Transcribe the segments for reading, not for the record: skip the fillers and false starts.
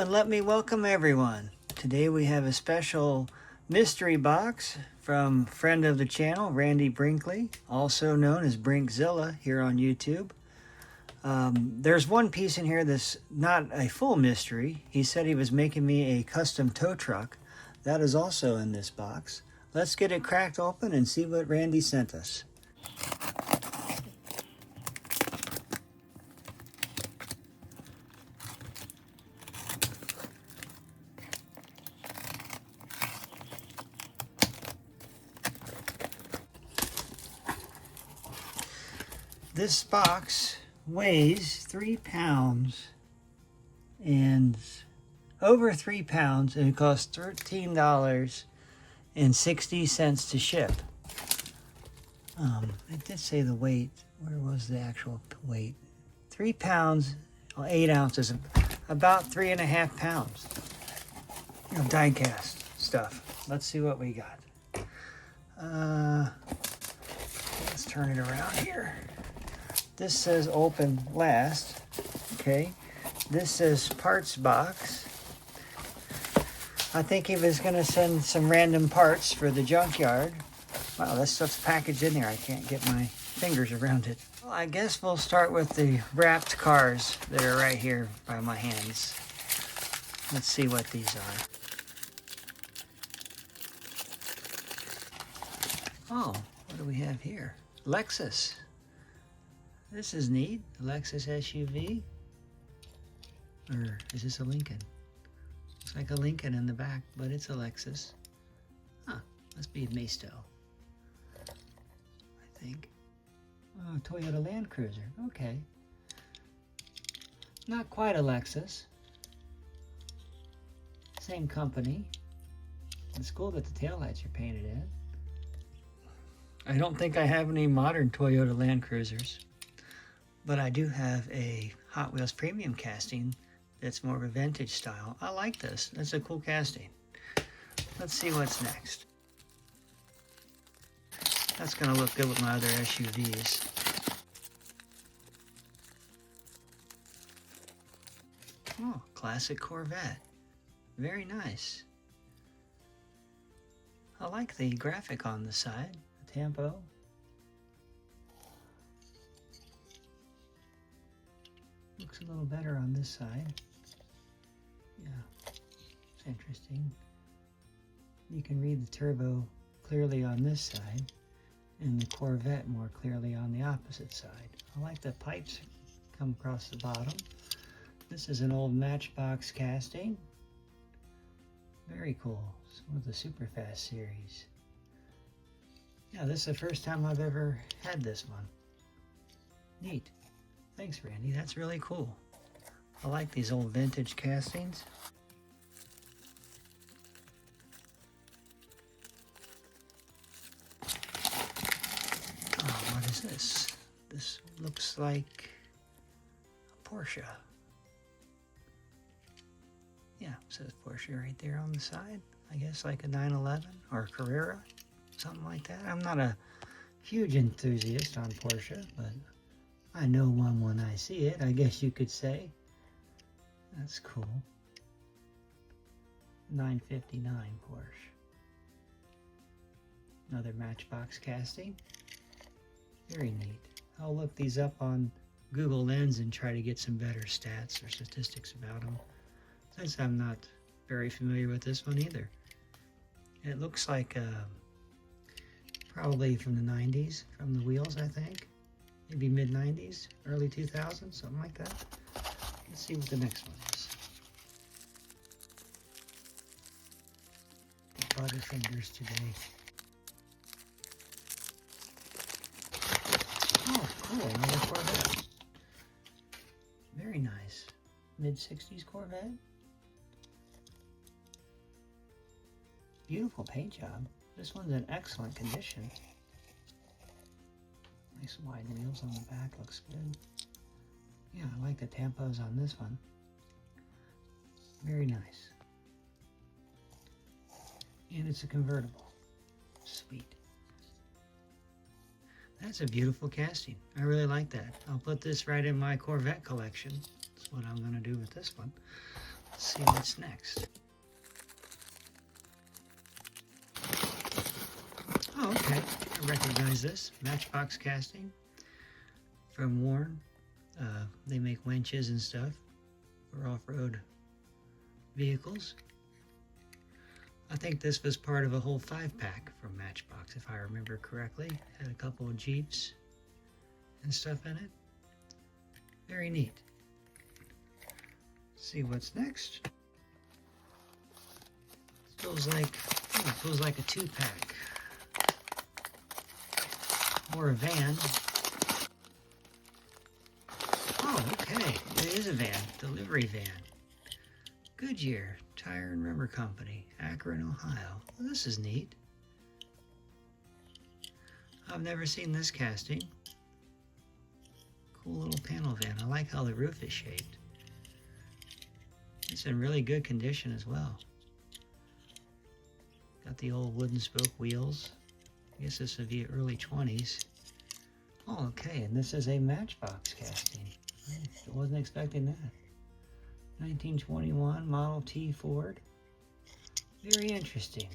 and let me welcome everyone. Today we have a special mystery box from friend of the channel, Randy Brinkley, also known as Brinkzilla here on YouTube. There's one piece in here that's not a full mystery. He said he was making me a custom tow truck. That is also in this box. Let's get it cracked open and see what Randy sent us. This box weighs 3 pounds and over 3 pounds, and it costs $13.60 to ship. It did say the weight. Where was the actual weight? 3 pounds, 8 ounces, about 3.5 pounds. Diecast stuff. Let's see what we got. Let's turn it around here. This says open last. Okay. This says parts box. I think he was going to send some random parts for the junkyard. Wow, that stuff's packaged in there. I can't get my fingers around it. Well, I guess we'll start with the wrapped cars that are right here by my hands. Let's see what these are. Oh, what do we have here? Lexus. This is neat. A Lexus SUV. Or is this a Lincoln? Looks like a Lincoln in the back, but it's a Lexus. Huh, must be a Masto, I think. Oh, Toyota Land Cruiser. Okay. Not quite a Lexus. Same company. It's cool that the taillights are painted in. I don't think I have any modern Toyota Land Cruisers, but I do have a Hot Wheels premium casting that's more of a vintage style. I like this. That's a cool casting. Let's see what's next. That's going to look good with my other SUVs. Oh, classic Corvette. Very nice. I like the graphic on the side, the Tampo. Looks a little better on this side. Yeah, it's interesting. You can read the turbo clearly on this side and the Corvette more clearly on the opposite side. I like the pipes come across the bottom. This is an old Matchbox casting. Very cool. It's one of the Superfast series. Yeah, this is the first time I've ever had this one. Neat. Thanks, Randy. That's really cool. I like these old vintage castings. Oh, what is this? This looks like a Porsche. Yeah, it says Porsche right there on the side. I guess like a 911 or a Carrera, something like that. I'm not a huge enthusiast on Porsche, but I know one when I see it, I guess you could say. That's cool. 959 Porsche. Another Matchbox casting. Very neat. I'll look these up on Google Lens and try to get some better stats or statistics about them, since I'm not very familiar with this one either. It looks like probably from the 90s, from the wheels, I think. Maybe mid-90s, early 2000s, something like that. Let's see what the next one is. Butterfingers today. Oh, cool, another Corvette. Very nice. Mid-60s Corvette. Beautiful paint job. This one's in excellent condition. Nice wide wheels on the back, looks good. Yeah, I like the tampos on this one. Very nice. And it's a convertible. Sweet. That's a beautiful casting. I really like that. I'll put this right in my Corvette collection. That's what I'm going to do with this one. Let's see what's next. Oh, okay. I recognize this. Matchbox casting from Warren. They make winches and stuff for off-road vehicles. I think this was part of a whole 5-pack from Matchbox, if I remember correctly. Had a couple of Jeeps and stuff in it. Very neat. Let's see what's next. Feels like a 2-pack. Or a van. Oh, okay. It is a van. Delivery van. Goodyear Tire and Rubber Company, Akron, Ohio. Well, this is neat. I've never seen this casting. Cool little panel van. I like how the roof is shaped. It's in really good condition as well. Got the old wooden spoke wheels. I guess this would be early 20s. Oh, okay, and this is a Matchbox casting. I wasn't expecting that. 1921 Model T Ford. Very interesting.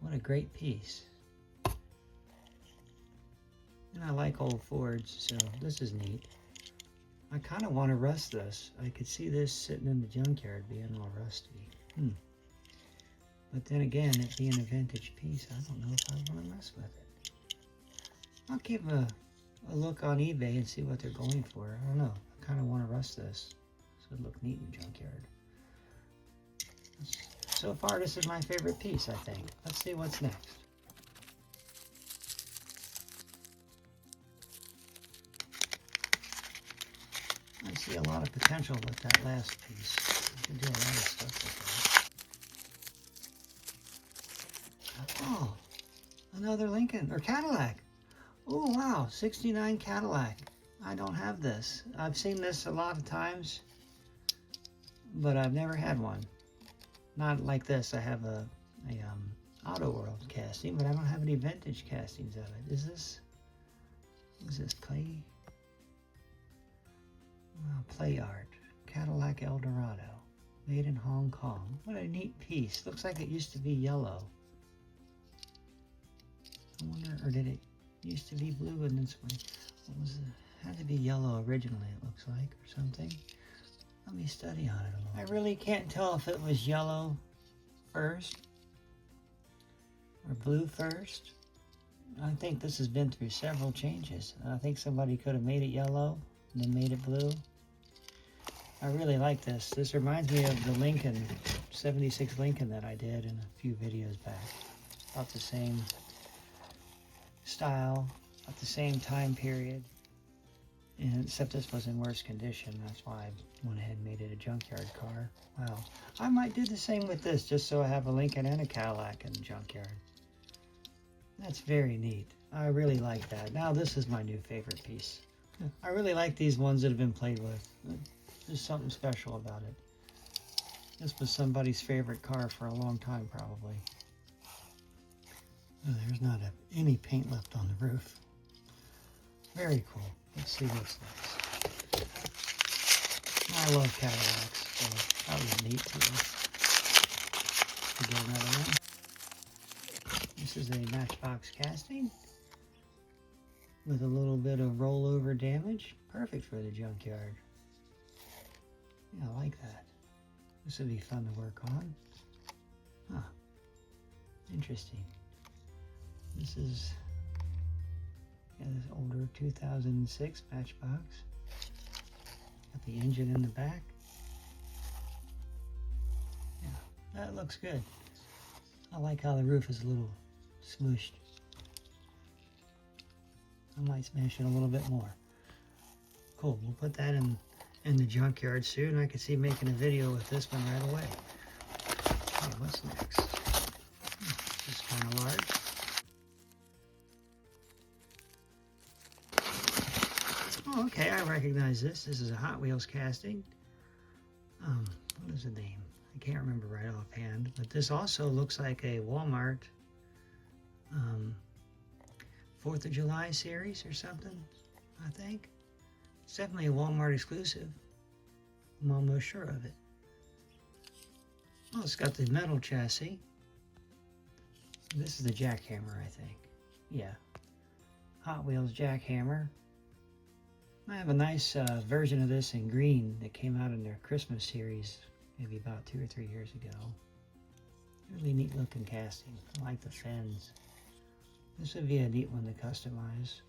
What a great piece. And I like old Fords, so this is neat. I kind of want to rust this. I could see this sitting in the junkyard being all rusty. But then again, it being a vintage piece, I don't know if I want to mess with it. I'll give a look on eBay and see what they're going for. I don't know. I kind of want to rust this. So it'd look neat in the junkyard. So far, this is my favorite piece, I think. Let's see what's next. I see a lot of potential with that last piece. You can do a lot of stuff with that. Oh, another Lincoln, or Cadillac. Oh, wow, 69 Cadillac. I don't have this. I've seen this a lot of times, but I've never had one. Not like this. I have a Auto World casting, but I don't have any vintage castings of it. Is this play? Wow, play art. Cadillac Eldorado. Made in Hong Kong. What a neat piece. Looks like it used to be yellow. I wonder, or did it used to be blue and then swing? What was it? Had to be yellow originally, it looks like, or something. Let me study on it a little. I really can't tell if it was yellow first or blue first. I think this has been through several changes. I think somebody could have made it yellow and then made it blue. I really like this. This reminds me of the Lincoln, 76 Lincoln that I did in a few videos back. About the same style, about the same time period. And except this was in worse condition. That's why I went ahead and made it a junkyard car. Wow. I might do the same with this, just so I have a Lincoln and a Cadillac in the junkyard. That's very neat. I really like that. Now this is my new favorite piece. I really like these ones that have been played with. There's something special about it. This was somebody's favorite car for a long time, probably. Oh, there's not any paint left on the roof. Very cool. Let's see what's next. I love Cadillacs, so that was neat too. To get another one. This is a Matchbox casting with a little bit of rollover damage. Perfect for the junkyard. Yeah, I like that. This would be fun to work on. Huh. Interesting. This is this older 2006 Matchbox. Got the engine in the back. Yeah, that looks good. I like how the roof is a little smooshed. I might smash it a little bit more. Cool, we'll put that in the junkyard soon. I can see making a video with this one right away. Okay, what's next? This is kind of large. Oh, okay, I recognize this. This is a Hot Wheels casting. What is the name? I can't remember right offhand, but this also looks like a Walmart 4th of July series or something, I think. It's definitely a Walmart exclusive. I'm almost sure of it. Oh, it's got the metal chassis. This is the jackhammer, I think. Yeah. Hot Wheels jackhammer. I have a nice version of this in green that came out in their Christmas series maybe about 2 or 3 years ago. Really neat looking casting. I like the fins. This would be a neat one to customize.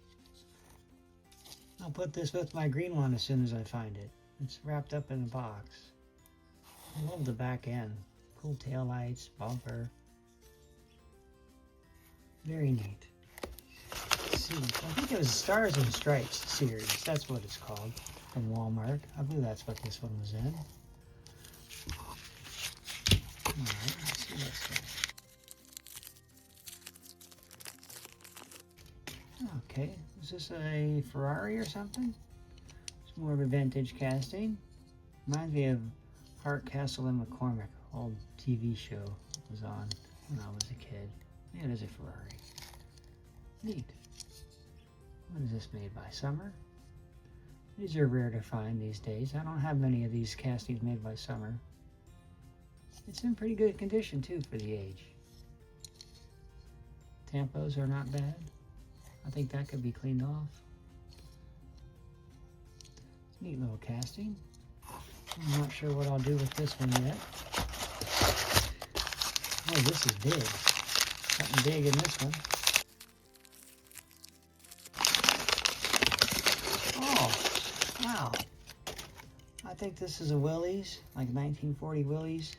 I'll put this with my green one as soon as I find it. It's wrapped up in a box. I love the back end. Cool tail lights, bumper. Very neat. Let's see, I think it was Stars and Stripes series. That's what it's called from Walmart. I believe that's what this one was in. Alright, let's see what's next. Okay, is this a Ferrari or something? It's more of a vintage casting. Reminds me of Castle and McCormick, old TV show that was on when I was a kid. Yeah, it is a Ferrari. Neat. What is this made by? Summer? These are rare to find these days. I don't have many of these castings made by Summer. It's in pretty good condition too for the age. Tampos are not bad. I think that could be cleaned off. Neat little casting. I'm not sure what I'll do with this one yet. Oh, this is big. Something big in this one. Oh, wow. I think this is a Willys, like 1940 Willys.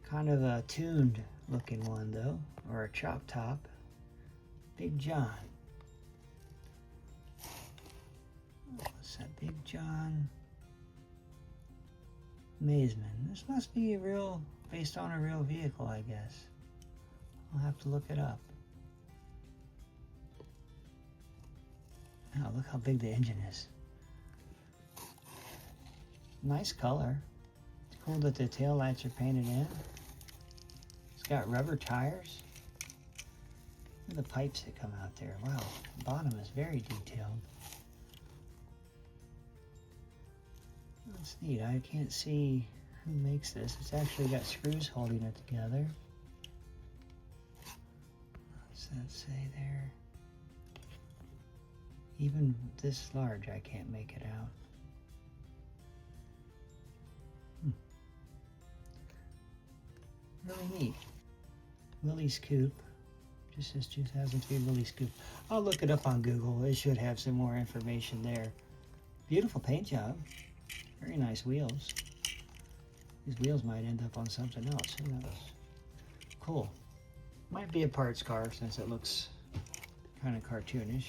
Kind of a tuned looking one though, or a chop top. Big John. What's that? Big John Mazeman. This must be based on a real vehicle, I guess. I'll have to look it up. Oh, look how big the engine is. Nice color. It's cool that the tail lights are painted in. It's got rubber tires. Look at the pipes that come out there. Wow, the bottom is very detailed. That's neat. I can't see who makes this. It's actually got screws holding it together. What's that say there? Even this large, I can't make it out. Really neat. Willys Coupe. Just says 2003 Willys Coupe. I'll look it up on Google. It should have some more information there. Beautiful paint job. Very nice wheels. These wheels might end up on something else. Who knows? Cool. Might be a parts car since it looks kind of cartoonish.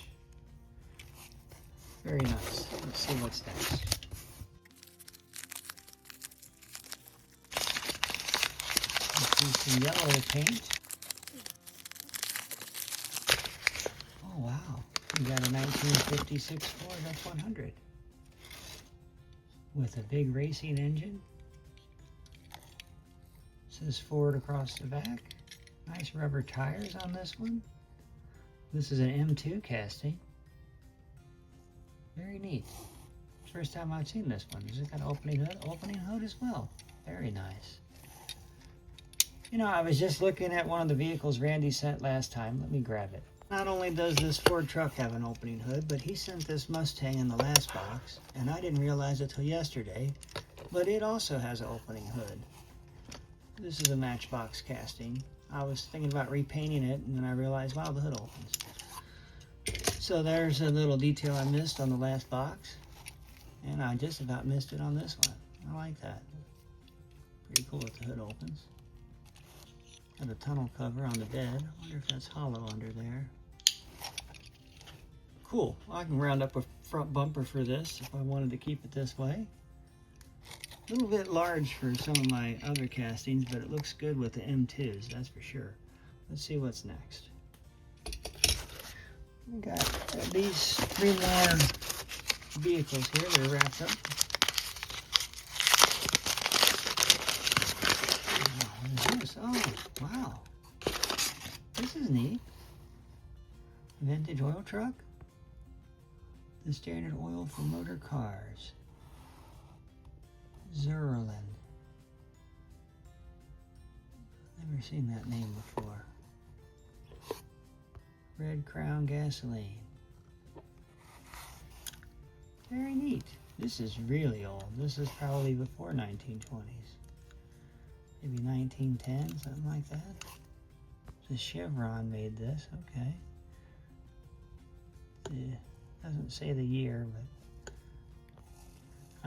Very nice. Let's see what's next. Let's see some yellow paint. Oh wow. We got a 1956 Ford F-100 with a big racing engine. Says Ford across the back. Nice rubber tires on this one. This is an M2 casting. Very neat. First time I've seen this one. Does it got an opening hood? Opening hood as well. Very nice. You know, I was just looking at one of the vehicles Randy sent last time. Let me grab it. Not only does this Ford truck have an opening hood, but he sent this Mustang in the last box, and I didn't realize it till yesterday, but it also has an opening hood. This is a Matchbox casting. I was thinking about repainting it, and then I realized, wow, the hood opens. So there's a little detail I missed on the last box, and I just about missed it on this one. I like that. Pretty cool that the hood opens. Got a tunnel cover on the bed. I wonder if that's hollow under there. Cool. I can round up a front bumper for this if I wanted to keep it this way. A little bit large for some of my other castings, but it looks good with the M2s, that's for sure. Let's see what's next. We got these 3 more vehicles here that are wrapped up. What is this? Oh, wow. This is neat. Vintage oil truck. The standard oil for motor cars. Zerlin. Never seen that name before. Red Crown Gasoline. Very neat. This is really old. This is probably before 1920s. Maybe 1910, something like that. The Chevron made this, okay. It doesn't say the year, but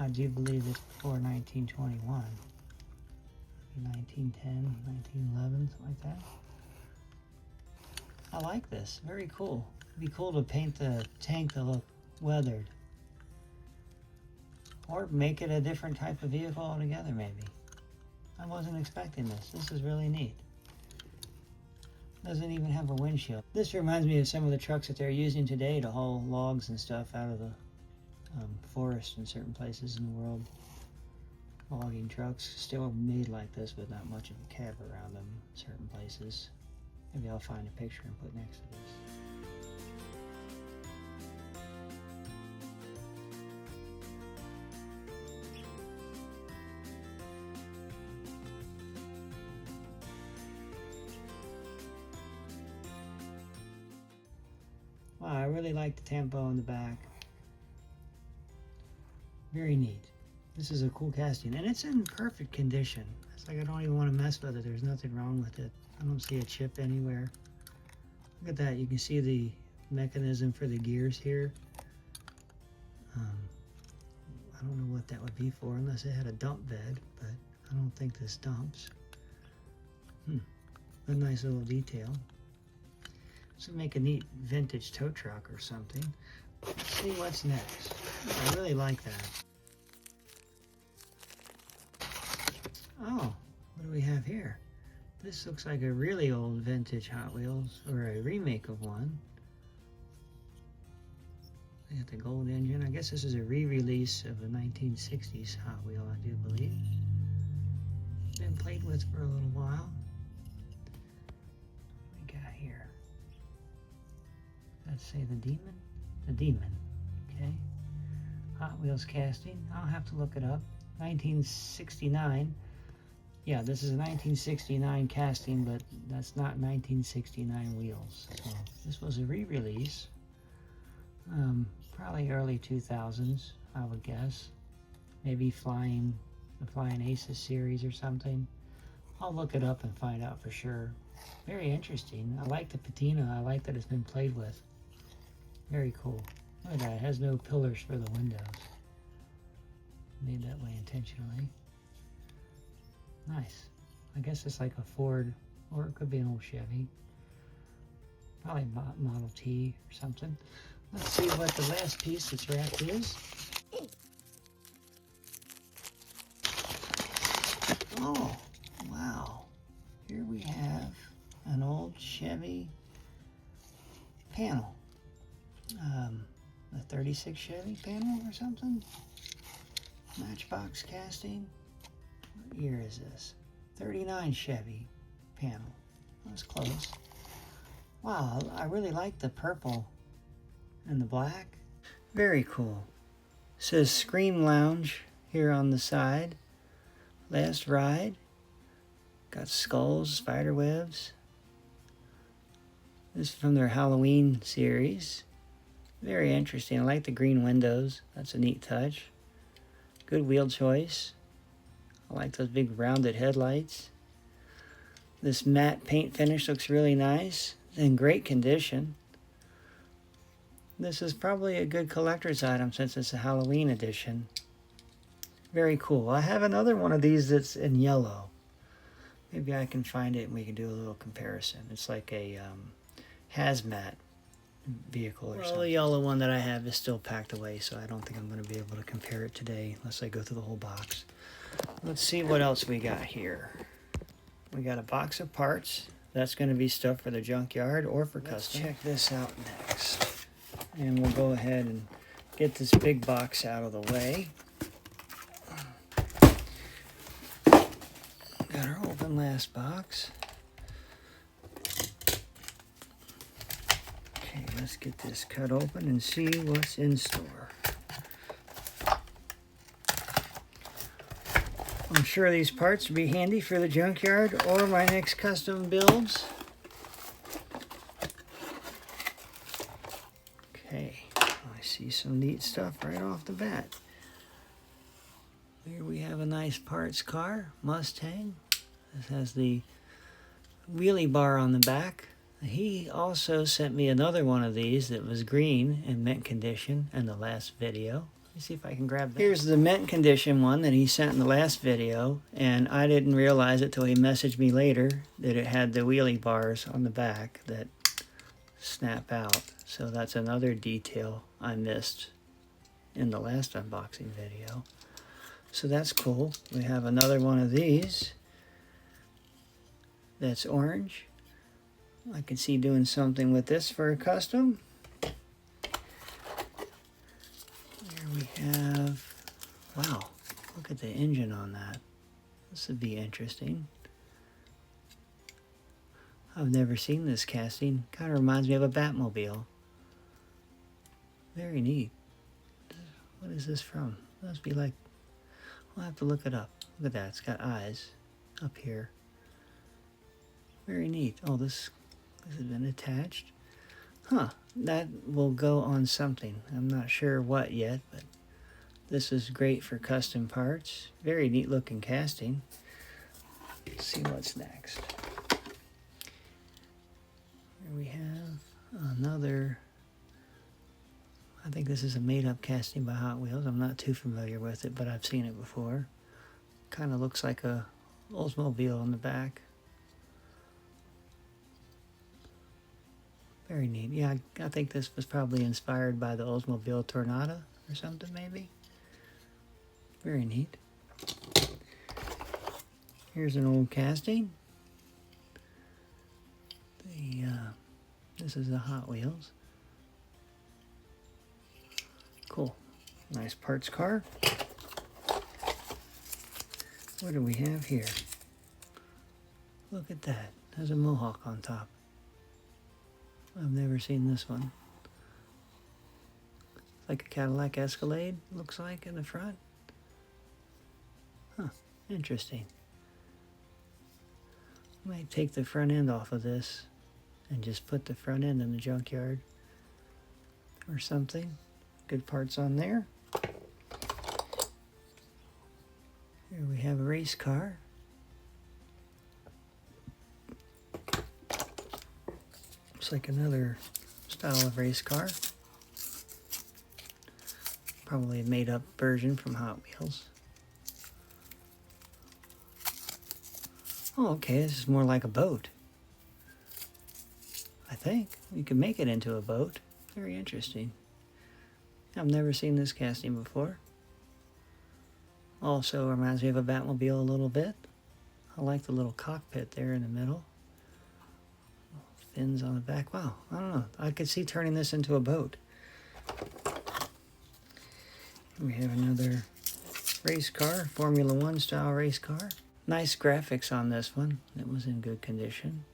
I do believe it's before 1921. Maybe 1910, 1911, something like that. I like this, very cool. It'd be cool to paint the tank to look weathered. Or make it a different type of vehicle altogether, maybe. I wasn't expecting this. This is really neat. Doesn't even have a windshield. This reminds me of some of the trucks that they're using today to haul logs and stuff out of the forest in certain places in the world. Logging trucks, still made like this, but not much of a cab around them in certain places. Maybe I'll find a picture and put next to this. Wow, I really like the tempo in the back. Very neat. This is a cool casting, and it's in perfect condition. It's like I don't even want to mess with it. There's nothing wrong with it. I don't see a chip anywhere. Look at that. You can see the mechanism for the gears here. I don't know what that would be for unless it had a dump bed, but I don't think this dumps. A nice little detail. This would make a neat vintage tow truck or something. Let's see what's next. I really like that. Oh, what do we have here? This looks like a really old vintage Hot Wheels, or a remake of one. They got the gold engine. I guess this is a re-release of a 1960s Hot Wheel, I do believe. Been played with for a little while. What do we got here? Let's say the Demon? The Demon, okay. Hot Wheels casting. I'll have to look it up. 1969. Yeah, this is a 1969 casting, but that's not 1969 wheels. So this was a re-release. Probably early 2000s, I would guess. Maybe the Flying Aces series or something. I'll look it up and find out for sure. Very interesting. I like the patina. I like that it's been played with. Very cool. Look at that. It has no pillars for the windows. Made that way intentionally. Nice. I guess it's like a Ford, or it could be an old Chevy. Probably Model T or something. Let's see what the last piece that's wrapped is. Oh, wow. Here we have an old Chevy panel. A 36 Chevy panel or something. Matchbox casting. What year is this? 39 Chevy panel. That's close. Wow, I really like the purple and the black. Very cool. It says Scream Lounge here on the side. Last ride. Got skulls, spider webs. This is from their Halloween series. Very interesting. I like the green windows. That's a neat touch. Good wheel choice. I like those big rounded headlights. This matte paint finish looks really nice. It's in great condition. This is probably a good collector's item since it's a Halloween edition. Very cool. I have another one of these that's in yellow. Maybe I can find it and we can do a little comparison. It's like a hazmat vehicle or something. The yellow one that I have is still packed away, so I don't think I'm going to be able to compare it today unless I go through the whole box. Let's see what else we got here. We got a box of parts. That's going to be stuff for the junkyard or for custom. Let's check this out next. And we'll go ahead and get this big box out of the way. Got our open last box. Okay, let's get this cut open and see what's in store. I'm sure these parts will be handy for the junkyard or my next custom builds. Okay, I see some neat stuff right off the bat. Here we have a nice parts car, Mustang. This has the wheelie bar on the back. He also sent me another one of these that was green and mint condition in the last video. Let me see if I can grab that. Here's the mint condition one that he sent in the last video, and I didn't realize it till he messaged me later that it had the wheelie bars on the back that snap out. So that's another detail I missed in the last unboxing video. So that's cool. We have another one of these that's orange. I can see doing something with this for a custom. Here we have, wow, look at the engine on that. This would be interesting. I've never seen this casting. Kind of reminds me of a Batmobile. Very neat. What is this from? Must be like, I'll have to look it up. Look at that, it's got eyes up here. Very neat. Oh, this has been attached. Huh, that will go on something. I'm not sure what yet, but this is great for custom parts. Very neat looking casting. Let's see what's next. Here we have another, I think this is a made-up casting by Hot Wheels. I'm not too familiar with it, but I've seen it before. Kind of looks like a Oldsmobile on the back. Very neat. Yeah, I think this was probably inspired by the Oldsmobile Tornado or something, maybe. Very neat. Here's an old casting. This is the Hot Wheels. Cool. Nice parts car. What do we have here? Look at that. There's a mohawk on top. I've never seen this one. Like a Cadillac Escalade, looks like, in the front. Huh, interesting. I might take the front end off of this and just put the front end in the junkyard or something. Good parts on there. Here we have a race car. Looks like another style of race car. Probably a made-up version from Hot Wheels. Oh, okay, this is more like a boat. I think. You can make it into a boat. Very interesting. I've never seen this casting before. Also reminds me of a Batmobile a little bit. I like the little cockpit there in the middle. Fins on the back. Wow, I don't know. I could see turning this into a boat. We have another race car, Formula One style race car. Nice graphics on this one. It was in good condition.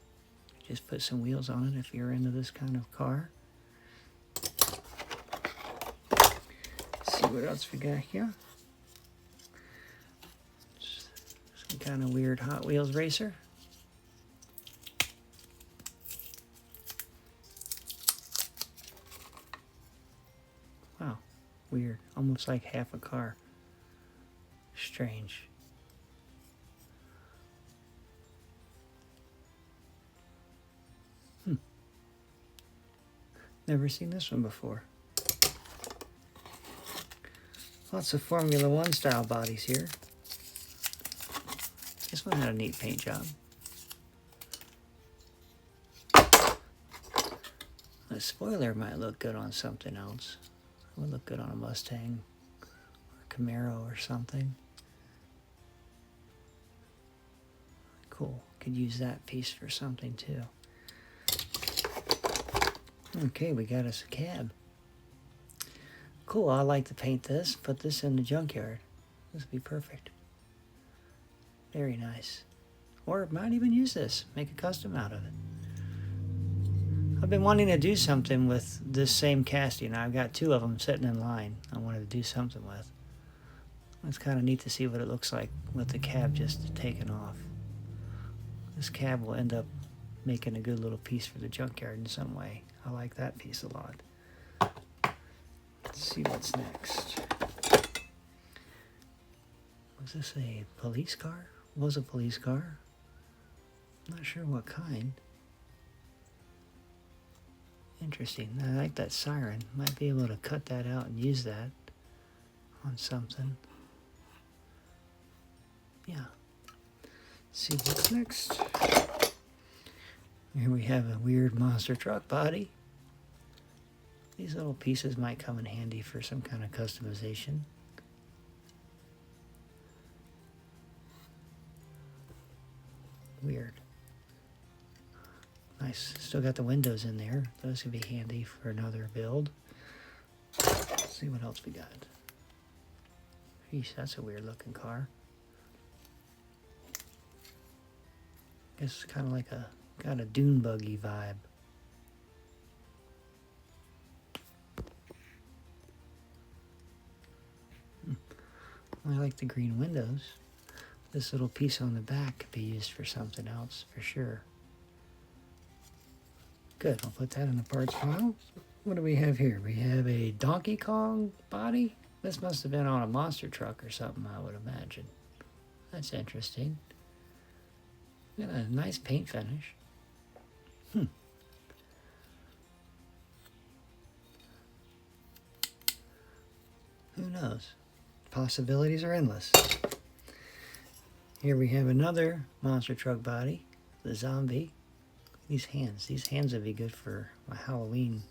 Just put some wheels on it if you're into this kind of car. Let's see what else we got here. Some kind of weird Hot Wheels racer. Wow, weird. Almost like half a car. Strange. Never seen this one before. Lots of Formula One style bodies here. This one had a neat paint job. The spoiler might look good on something else. It would look good on a Mustang or a Camaro or something. Cool. Could use that piece for something too. Okay, we got us a cab. Cool, I like to paint this, put this in the junkyard. This would be perfect. Very nice. Or might even use this, make a custom out of it. I've been wanting to do something with this same casting. I've got two of them sitting in line I wanted to do something with. It's kind of neat to see what it looks like with the cab just taken off. This cab will end up making a good little piece for the junkyard in some way. I like that piece a lot. Let's see what's next. Was this a police car? It was a police car. I'm not sure what kind. Interesting. I like that siren. Might be able to cut that out and use that on something. Yeah. Let's see what's next. Here we have a weird monster truck body. These little pieces might come in handy for some kind of customization. Weird. Nice. Still got the windows in there. Those could be handy for another build. Let's see what else we got. Geez, that's a weird looking car. Guess it's kind of like got a dune buggy vibe. I like the green windows. This little piece on the back could be used for something else, for sure. Good, I'll put that in the parts file. What do we have here? We have a Donkey Kong body. This must have been on a monster truck or something, I would imagine. That's interesting. Got a nice paint finish. Who knows? Possibilities are endless. Here we have another monster truck body, the zombie. These hands would be good for my Halloween,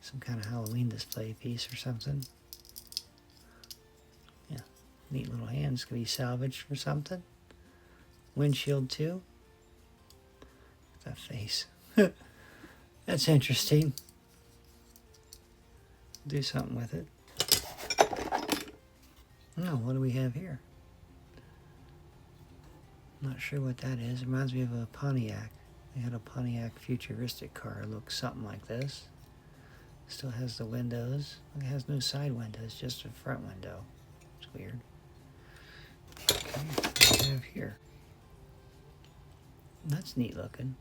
some kind of Halloween display piece or something. Yeah, neat little hands, could be salvaged for something. Windshield too. That face. That's interesting. Do something with it. Oh, what do we have here? Not sure what that is. It reminds me of a Pontiac. They had a Pontiac futuristic car. It looks something like this. Still has the windows. It has no side windows, just a front window. It's weird. Okay, what do we have here? That's neat looking.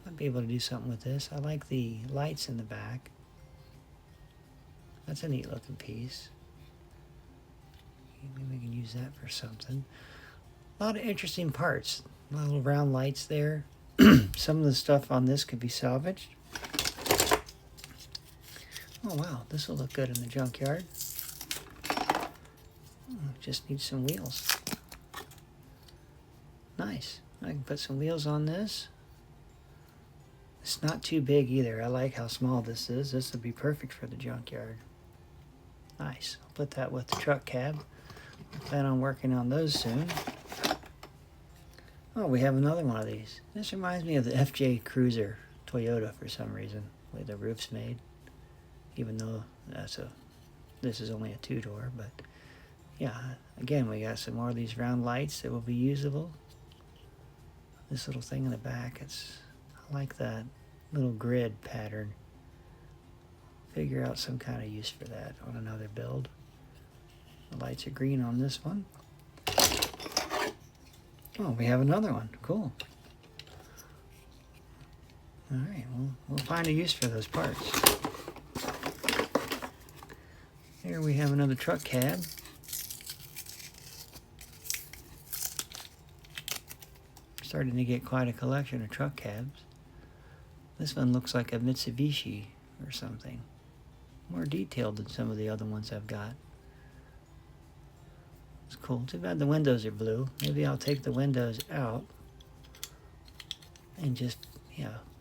Might be able to do something with this. I like the lights in the back. That's a neat looking piece. Maybe we can use that for something. A lot of interesting parts. A lot of round lights there. Some of the stuff on this could be salvaged. Oh wow, this will look good in the junkyard. Just needs some wheels. Nice. I can put some wheels on this. It's not too big either. I like how small this is. This would be perfect for the junkyard. Nice. I'll put that with the truck cab. I plan on working on those soon. Oh, we have another one of these. This reminds me of the FJ Cruiser Toyota for some reason, the way the roof's made. Even though this is only a two-door, but yeah, again, we got some more of these round lights that will be usable. This little thing in the back, I like that little grid pattern. Figure out some kind of use for that on another build. The lights are green on this one. Oh, we have another one. Cool. All right, we'll find a use for those parts. Here we have another truck cab. Starting to get quite a collection of truck cabs. This one looks like a Mitsubishi or something. More detailed than some of the other ones I've got. It's cool. Too bad the windows are blue. Maybe I'll take the windows out and just,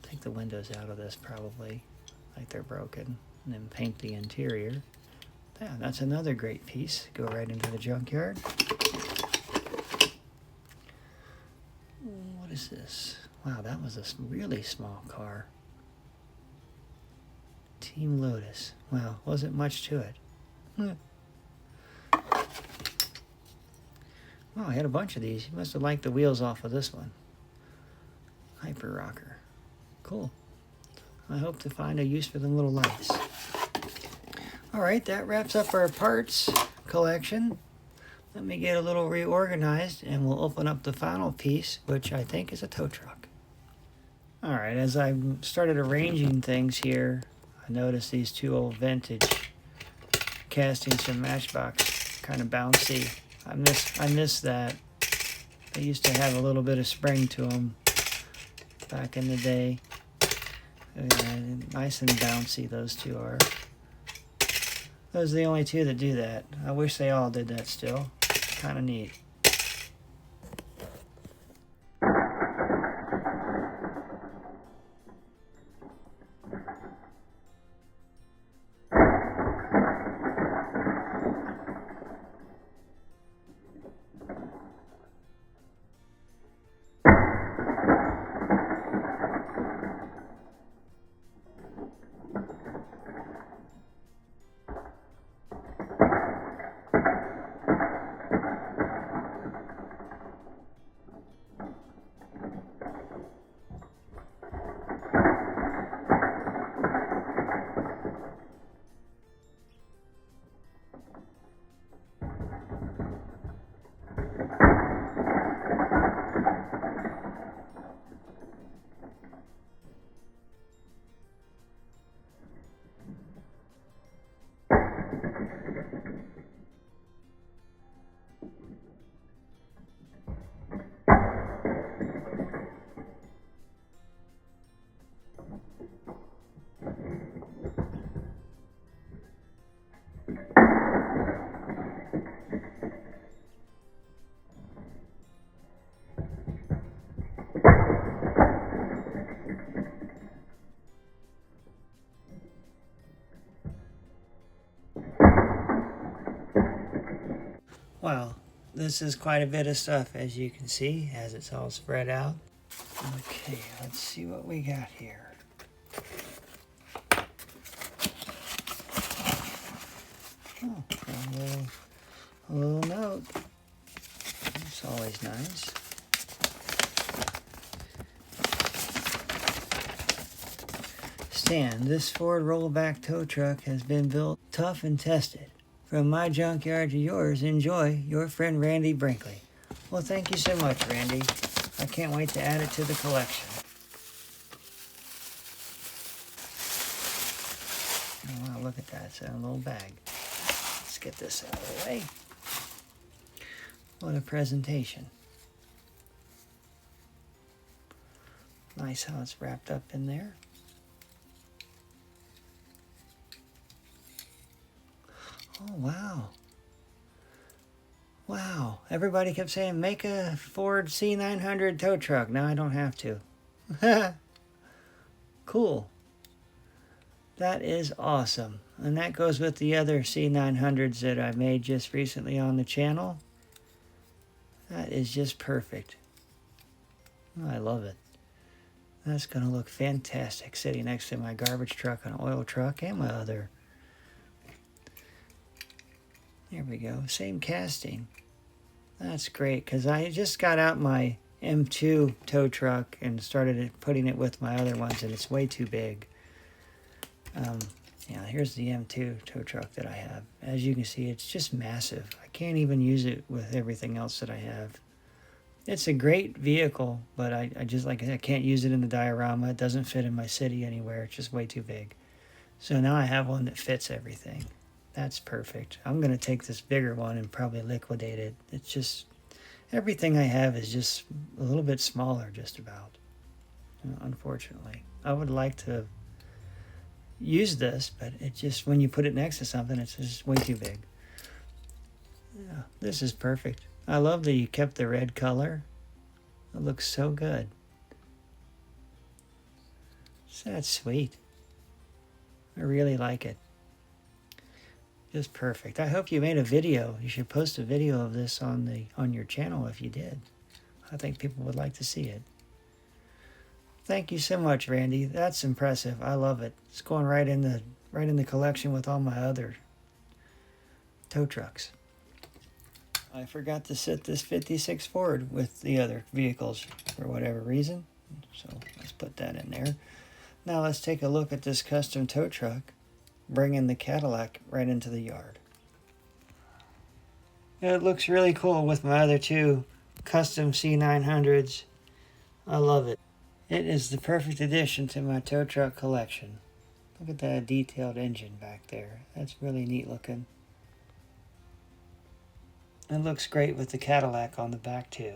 take the windows out of this probably, like they're broken, and then paint the interior. Yeah, that's another great piece. Go right into the junkyard. What is this? Wow, that was a really small car. Team Lotus. Wow, wasn't much to it. Oh, I had a bunch of these. You must have liked the wheels off of this one. Hyper Rocker. Cool. I hope to find a use for them little lights. Alright, that wraps up our parts collection. Let me get a little reorganized and we'll open up the final piece, which I think is a tow truck. Alright, as I started arranging things here, I noticed these two old vintage castings from Matchbox, kind of bouncy. I miss that. They used to have a little bit of spring to them back in the day. Nice and bouncy, those two are. Those are the only two that do that. I wish they all did that still. Kind of neat. Wow, this is quite a bit of stuff, as you can see, as it's all spread out. Okay, let's see what we got here. Oh, a little note. That's always nice. Stan, this Ford rollback tow truck has been built tough and tested. From my junkyard to yours, enjoy, your friend Randy Brinkley. Well, thank you so much, Randy. I can't wait to add it to the collection. Oh, wow, look at that. It's in a little bag. Let's get this out of the way. What a presentation. Nice how it's wrapped up in there. Oh, wow. Wow. Everybody kept saying, make a Ford C900 tow truck. Now I don't have to. Cool. That is awesome. And that goes with the other C900s that I made just recently on the channel. That is just perfect. Oh, I love it. That's going to look fantastic sitting next to my garbage truck, an oil truck, and my other. There we go. Same casting. That's great, because I just got out my M2 tow truck and started putting it with my other ones, and it's way too big. Yeah, here's the M2 tow truck that I have. As you can see, it's just massive. I can't even use it with everything else that I have. It's a great vehicle, but I can't use it in the diorama. It doesn't fit in my city anywhere. It's just way too big. So now I have one that fits everything. That's perfect. I'm going to take this bigger one and probably liquidate it. It's just, everything I have is just a little bit smaller, just about. Unfortunately. I would like to use this, but it just, when you put it next to something, it's just way too big. Yeah, this is perfect. I love that you kept the red color. It looks so good. That's sweet. I really like it. Just perfect. I hope you made a video. You should post a video of this on your channel if you did. I think people would like to see it. Thank you so much, Randy. That's impressive. I love it. It's going right in the collection with all my other tow trucks. I forgot to set this 56 Ford with the other vehicles for whatever reason. So let's put that in there. Now let's take a look at this custom tow truck. bringing the Cadillac right into the yard. It looks really cool with my other two custom C900s. I love it. It is the perfect addition to my tow truck collection. Look at that detailed engine back there. That's really neat looking. It looks great with the Cadillac on the back too.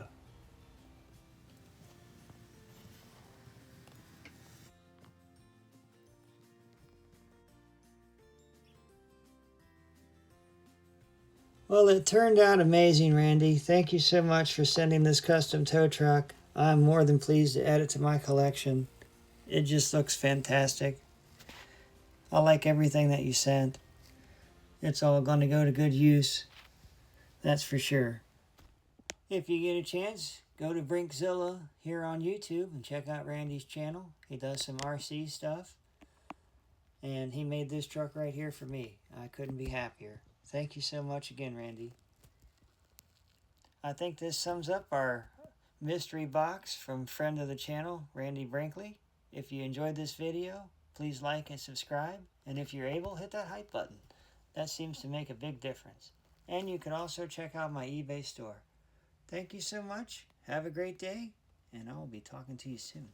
Well, it turned out amazing, Randy. Thank you so much for sending this custom tow truck. I'm more than pleased to add it to my collection. It just looks fantastic. I like everything that you sent. It's all going to go to good use. That's for sure. If you get a chance, go to Brinkzilla here on YouTube and check out Randy's channel. He does some RC stuff. And he made this truck right here for me. I couldn't be happier. Thank you so much again, Randy. I think this sums up our mystery box from friend of the channel, Randy Brinkley. If you enjoyed this video, please like and subscribe. And if you're able, hit that hype button. That seems to make a big difference. And you can also check out my eBay store. Thank you so much. Have a great day, and I'll be talking to you soon.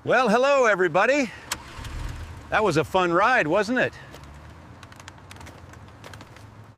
Well, hello everybody. That was a fun ride, wasn't it?